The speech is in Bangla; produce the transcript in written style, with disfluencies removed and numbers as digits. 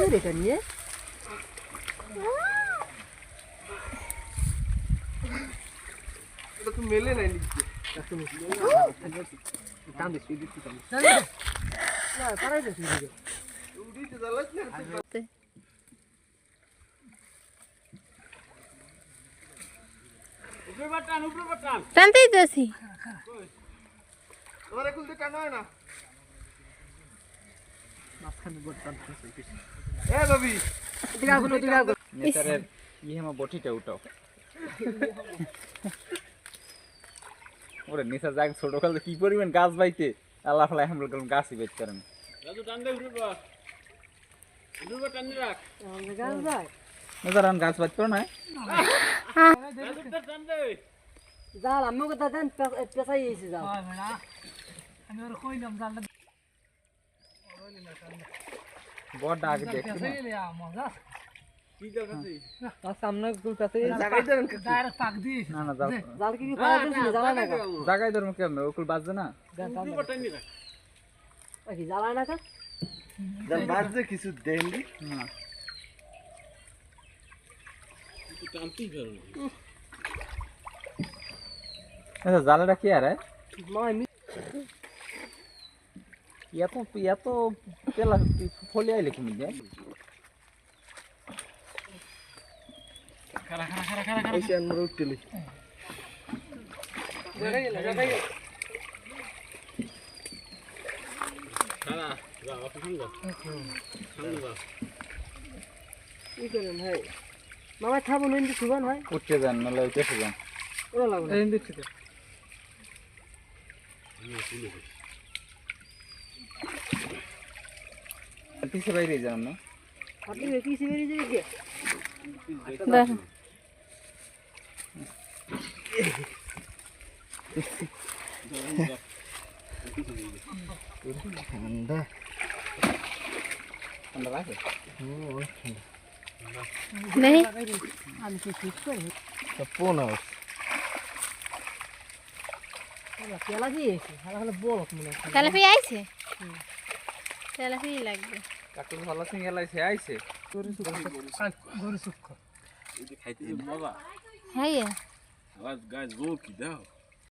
রেখে নিয়ে এটা তো মেলে নাই নিচে দাম বেশি দিচ্ছি না পারাই বেশি দিকে উড়িতে জ্বালাস না উপরে বাটান টানতেই তো আছি তোমার খুলতে টান হয় না মাঝখানে বট টানতে এ রবি এদিকে আগুন এদিকে আগুন নেতারের ইহেমা বটিটা উঠাও ওরে নিচা যাক ছোট কালে কি পরিমাণ গাছ বাইতে আল্লাহ ফালা এখন বললাম গাছই বাইতে করেন রাজু টান দে উপরে বা টান দে রাখ গাছ ভাই নেতার গাছ বাইতে করো না রাজু টান দে জাল আমি কথা দেন পেছাই এসে যাও আমি ওর কইলাম জানলা বড় আগে দেখছি না মজা কি দেখাছি আর সামনে গুল পেছাই জায়গায় দেন ডাইরেক্ট পাক দিস না না যাও জাল কি পাওয়া যাচ্ছে জ্বালা না কা জায়গায় ধর্ম কেমন ওকুল বাজছে না উপরে টান দে রাখ কি জ্বালা না কা জান বাজে কিছু দেন দি না টানতেই পারো আচ্ছা জালেটা কি আরে মাই এত এত তেলা ফলি আইলে কি মিলে এসে আমরা উঠতেলি কি করেন ভাই মামা খাবো নইন দিছুন ভাই উঠতে যান নাহলে উঠে যান ওরা লাগো এই দিচ্ছি তো পিছে বাইরে যান না আপনি কি সিবেরি যাবে কি দেখো ঠান্ডা ঠান্ডা লাগে দেখি আমি কি ঠিক করি পোনা পেলা দিয়েছি হালা বল মনে হয় তেলাপি আইছে তেলাপি লাগবে কাকু ভালো সিঙ্গেল আইছে আইছে গরু সুখ খাইতে মজা হ্যাঁ আওয়াজ গাছ গো কি দাও